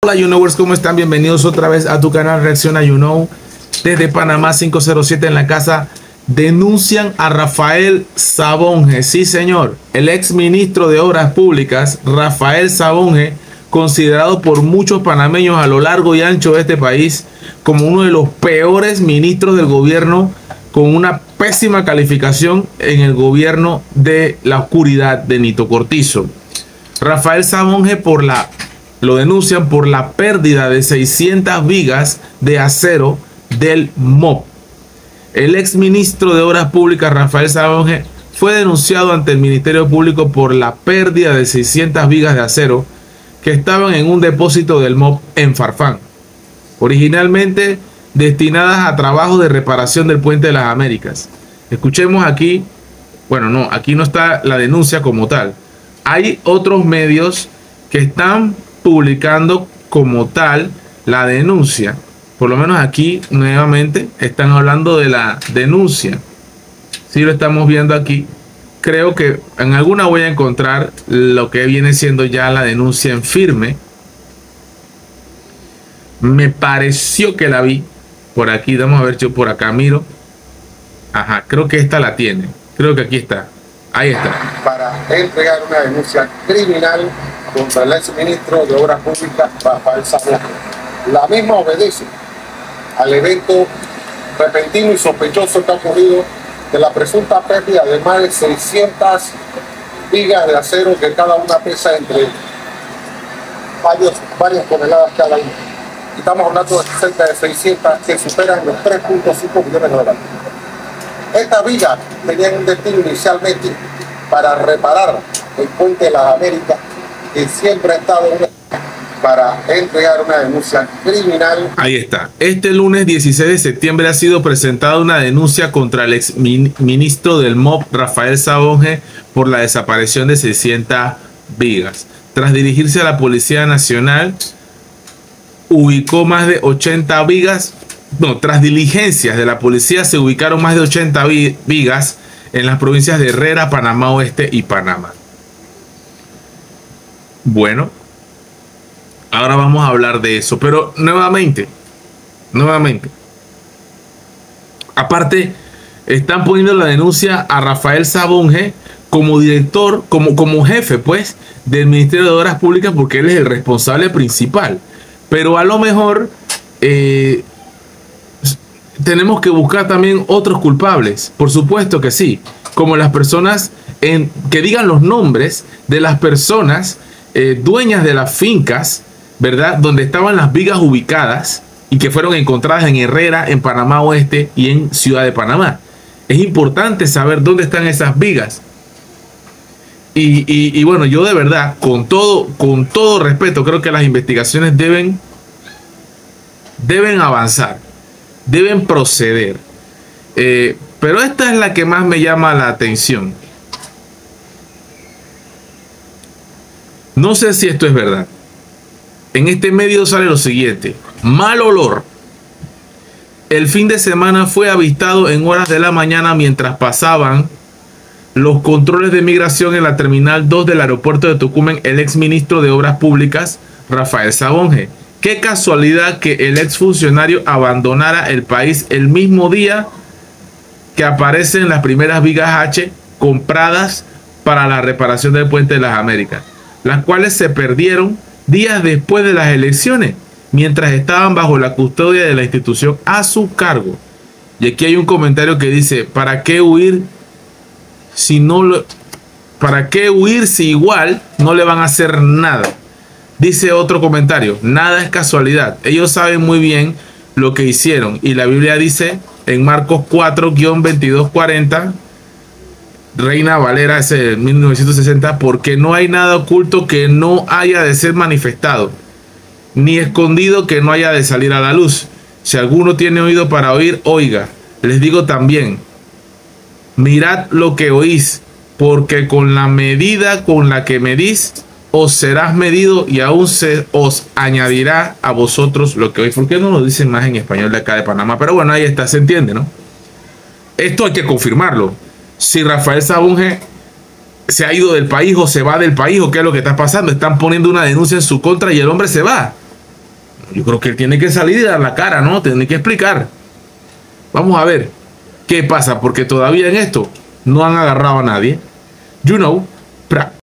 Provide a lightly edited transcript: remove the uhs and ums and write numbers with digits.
Hola YouKnowers, ¿cómo están? Bienvenidos otra vez a tu canal Reacciona YouKnow. Desde Panamá 507 en la casa denuncian a Rafael Sabonge. Sí, señor, el ex ministro de Obras Públicas, Rafael Sabonge, considerado por muchos panameños a lo largo y ancho de este país como uno de los peores ministros del gobierno, con una pésima calificación en el gobierno de la oscuridad de Nito Cortizo. Rafael Sabonge lo denuncian por la pérdida de 600 vigas de acero del MOP. El ex ministro de Obras Públicas, Rafael Sabonge, fue denunciado ante el Ministerio Público por la pérdida de 600 vigas de acero que estaban en un depósito del MOP en Farfán, originalmente destinadas a trabajos de reparación del Puente de las Américas. Escuchemos aquí, bueno, no, aquí no está la denuncia como tal. Hay otros medios que están publicando como tal la denuncia. Por lo menos aquí nuevamente están hablando de la denuncia. Si lo estamos viendo aquí, creo que en alguna voy a encontrar lo que viene siendo ya la denuncia en firme. Me pareció que la vi por aquí. Vamos a ver, yo por acá miro. Ajá, creo que esta la tiene. Creo que aquí está. Ahí está. Para entregar una denuncia criminal contra el ex ministro de Obras Públicas, Rafael Sabonge. La misma obedece al evento repentino y sospechoso que ha ocurrido de la presunta pérdida de más de 600 vigas de acero, que cada una pesa entre varias toneladas cada una. Y estamos hablando de cerca de 600 que superan los 3.5 millones de dólares. Estas vigas tenían un destino inicialmente para reparar el Puente de las Américas, que siempre ha estado para entregar una denuncia criminal. Ahí está. Este lunes 16 de septiembre ha sido presentada una denuncia contra el ex ministro del MOP, Rafael Sabonge, por la desaparición de 600 vigas. Tras dirigirse a la Policía Nacional, ubicó más de 80 vigas. No, tras diligencias de la policía se ubicaron más de 80 vigas en las provincias de Herrera, Panamá Oeste y Panamá. Bueno, ahora vamos a hablar de eso, pero nuevamente, aparte, están poniendo la denuncia a Rafael Sabonge como director, como jefe, pues, del Ministerio de Obras Públicas, porque él es el responsable principal. Pero a lo mejor tenemos que buscar también otros culpables, por supuesto que sí, como las personas que digan los nombres de las personas dueñas de las fincas, ¿verdad?, donde estaban las vigas ubicadas y que fueron encontradas en Herrera, en Panamá Oeste y en Ciudad de Panamá. Es importante saber dónde están esas vigas. Y bueno, yo de verdad, con todo respeto, creo que las investigaciones deben avanzar, deben proceder. Pero esta es la que más me llama la atención. No sé si esto es verdad. En este medio sale lo siguiente: mal olor. El fin de semana fue avistado en horas de la mañana mientras pasaban los controles de migración en la Terminal 2 del aeropuerto de Tocumen el ex ministro de Obras Públicas, Rafael Sabonge. Qué casualidad que el ex funcionario abandonara el país el mismo día que aparecen las primeras vigas H compradas para la reparación del Puente de las Américas, las cuales se perdieron días después de las elecciones, mientras estaban bajo la custodia de la institución a su cargo. Y aquí hay un comentario que dice: ¿para qué huir si igual no le van a hacer nada? Dice otro comentario: nada es casualidad. Ellos saben muy bien lo que hicieron. Y la Biblia dice en Marcos 4-2240, Reina Valera, ese 1960, porque no hay nada oculto que no haya de ser manifestado, ni escondido que no haya de salir a la luz. Si alguno tiene oído para oír, oiga. Les digo también, mirad lo que oís, porque con la medida con la que medís, os serás medido y aún se os añadirá a vosotros lo que oís. ¿Por qué no lo dicen más en español de acá de Panamá? Pero bueno, ahí está, se entiende, ¿no? Esto hay que confirmarlo. Si Rafael Sabonge se ha ido del país o se va del país o qué es lo que está pasando. Están poniendo una denuncia en su contra y el hombre se va. Yo creo que él tiene que salir y dar la cara, ¿no? Tiene que explicar. Vamos a ver qué pasa, porque todavía en esto no han agarrado a nadie. You know,